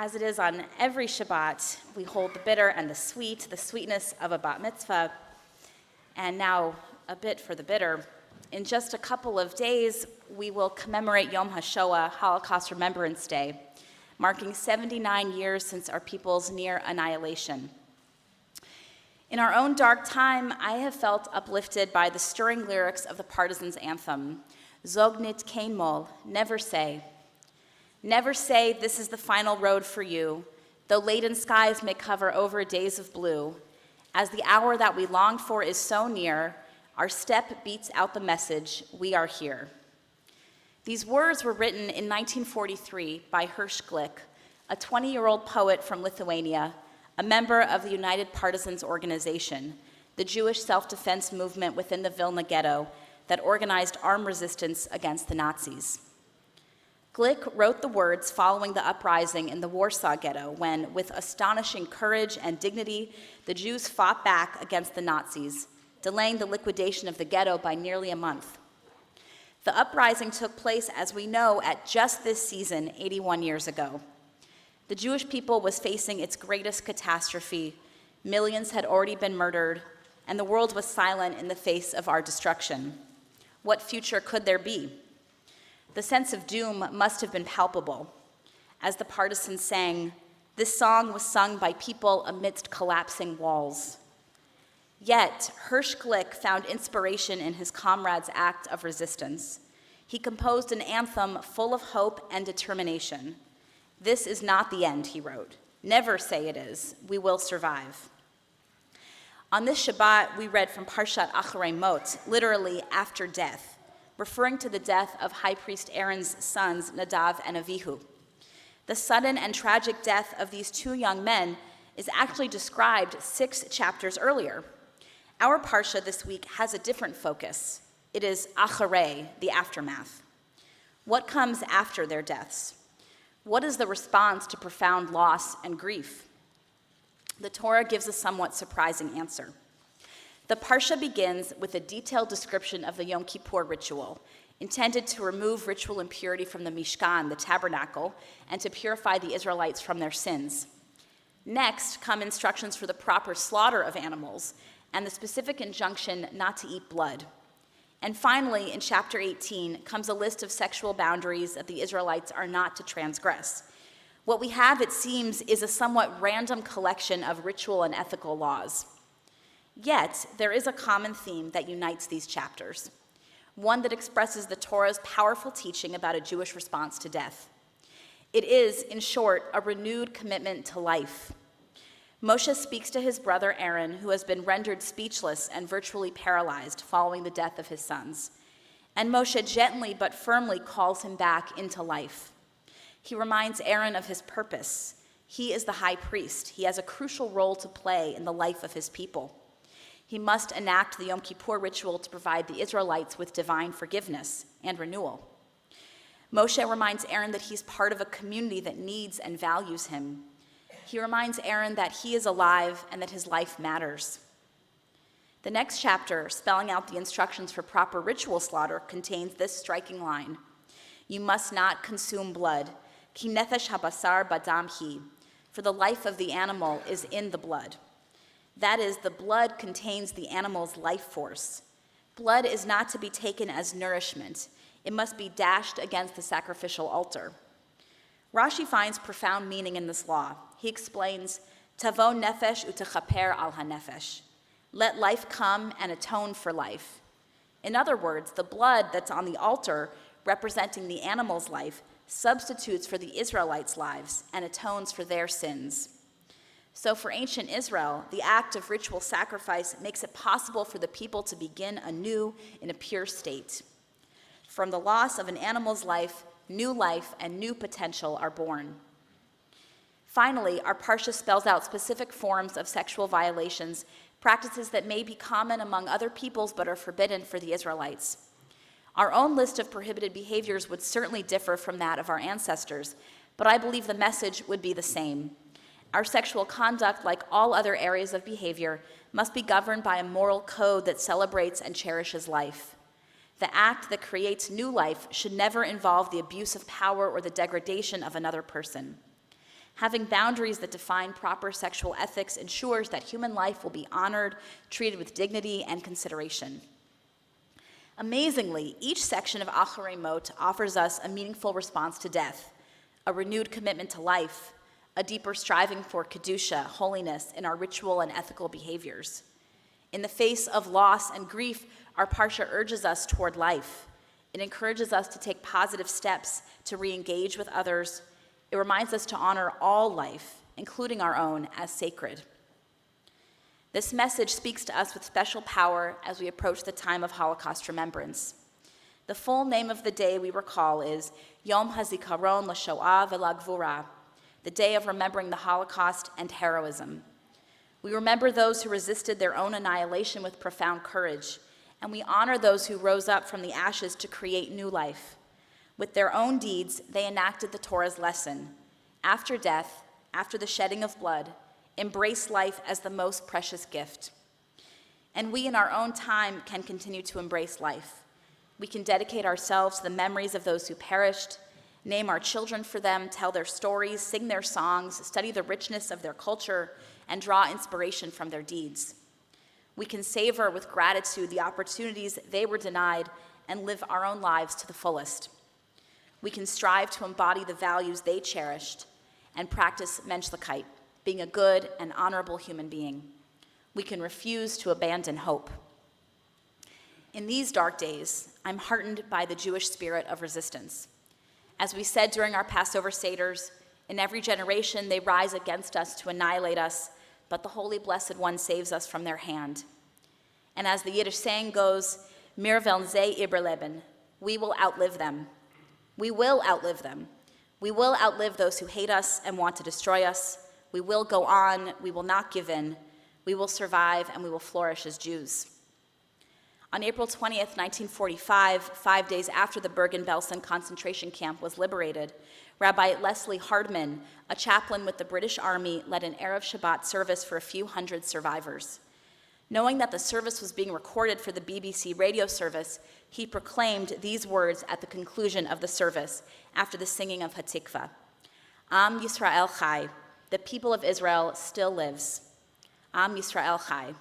As it is on every Shabbat, we hold the bitter and the sweetness of a bat mitzvah. And now, a bit for the bitter. In just a couple of days, we will commemorate Yom Hashoah, Holocaust Remembrance Day, marking 79 years since our people's near annihilation. In our own dark time, I have felt uplifted by the stirring lyrics of the Partisans' anthem, Zog nit kein mol, never say. Never say this is the final road for you, though laden skies may cover over days of blue. As the hour that we longed for is so near, our step beats out the message, we are here. These words were written in 1943 by Hersh Glick, a 20-year-old poet from Lithuania, a member of the United Partisans Organization, the Jewish self-defense movement within the Vilna ghetto that organized armed resistance against the Nazis. Glick wrote the words following the uprising in the Warsaw Ghetto when, with astonishing courage and dignity, the Jews fought back against the Nazis, delaying the liquidation of the ghetto by nearly a month. The uprising took place, as we know, at just this season, 81 years ago. The Jewish people was facing its greatest catastrophe. Millions had already been murdered, and the world was silent in the face of our destruction. What future could there be? The sense of doom must have been palpable. As the partisans sang, this song was sung by people amidst collapsing walls. Yet, Hersh Glick found inspiration in his comrades' act of resistance. He composed an anthem full of hope and determination. This is not the end, he wrote. Never say it is. We will survive. On this Shabbat, we read from Parashat Acharei Mot, literally after death, referring to the death of High Priest Aaron's sons, Nadav and Avihu. The sudden and tragic death of these two young men is actually described 6 chapters earlier. Our Parsha this week has a different focus. It is Acharei, the aftermath. What comes after their deaths? What is the response to profound loss and grief? The Torah gives a somewhat surprising answer. The Parsha begins with a detailed description of the Yom Kippur ritual, intended to remove ritual impurity from the Mishkan, the tabernacle, and to purify the Israelites from their sins. Next come instructions for the proper slaughter of animals and the specific injunction not to eat blood. And finally, in chapter 18, comes a list of sexual boundaries that the Israelites are not to transgress. What we have, it seems, is a somewhat random collection of ritual and ethical laws. Yet, there is a common theme that unites these chapters, one that expresses the Torah's powerful teaching about a Jewish response to death. It is, in short, a renewed commitment to life. Moshe speaks to his brother Aaron, who has been rendered speechless and virtually paralyzed following the death of his sons. And Moshe gently but firmly calls him back into life. He reminds Aaron of his purpose. He is the high priest. He has a crucial role to play in the life of his people. He must enact the Yom Kippur ritual to provide the Israelites with divine forgiveness and renewal. Moshe reminds Aaron that he's part of a community that needs and values him. He reminds Aaron that he is alive and that his life matters. The next chapter, spelling out the instructions for proper ritual slaughter, contains this striking line: You must not consume blood. Ki nefesh habasar badam hi. For the life of the animal is in the blood. That is, the blood contains the animal's life force. Blood is not to be taken as nourishment. It must be dashed against the sacrificial altar. Rashi finds profound meaning in this law. He explains, Tavo nefesh utechaper al hanefesh. Let life come and atone for life. In other words, the blood that's on the altar, representing the animal's life, substitutes for the Israelites' lives and atones for their sins. So for ancient Israel, the act of ritual sacrifice makes it possible for the people to begin anew in a pure state. From the loss of an animal's life and new potential are born. Finally, our Parsha spells out specific forms of sexual violations, practices that may be common among other peoples but are forbidden for the Israelites. Our own list of prohibited behaviors would certainly differ from that of our ancestors, but I believe the message would be the same. Our sexual conduct, like all other areas of behavior, must be governed by a moral code that celebrates and cherishes life. The act that creates new life should never involve the abuse of power or the degradation of another person. Having boundaries that define proper sexual ethics ensures that human life will be honored, treated with dignity and consideration. Amazingly, each section of Acharei Mot offers us a meaningful response to death, a renewed commitment to life, a deeper striving for kedusha, holiness, in our ritual and ethical behaviors. In the face of loss and grief, our parsha urges us toward life. It encourages us to take positive steps to re-engage with others. It reminds us to honor all life, including our own, as sacred. This message speaks to us with special power as we approach the time of Holocaust Remembrance. The full name of the day we recall is Yom Hazikaron LaShoah VeLaGvura, the day of remembering the Holocaust and heroism. We remember those who resisted their own annihilation with profound courage, and we honor those who rose up from the ashes to create new life. With their own deeds, they enacted the Torah's lesson. After death, after the shedding of blood, embrace life as the most precious gift. And we in our own time can continue to embrace life. We can dedicate ourselves to the memories of those who perished, name our children for them, tell their stories, sing their songs, study the richness of their culture, and draw inspiration from their deeds. We can savor with gratitude the opportunities they were denied and live our own lives to the fullest. We can strive to embody the values they cherished and practice menschlichkeit, being a good and honorable human being. We can refuse to abandon hope. In these dark days, I'm heartened by the Jewish spirit of resistance. As we said during our Passover Seders, in every generation they rise against us to annihilate us, but the Holy Blessed One saves us from their hand. And as the Yiddish saying goes, mir werden sie überleben, we will outlive them. We will outlive them. We will outlive those who hate us and want to destroy us. We will go on, we will not give in. We will survive and we will flourish as Jews. On April 20th, 1945, 5 days after the Bergen-Belsen concentration camp was liberated, Rabbi Leslie Hardman, a chaplain with the British Army, led an Erev Shabbat service for a few hundred survivors. Knowing that the service was being recorded for the BBC radio service, he proclaimed these words at the conclusion of the service after the singing of Hatikva. Am Yisrael Chai, the people of Israel still lives. Am Yisrael Chai.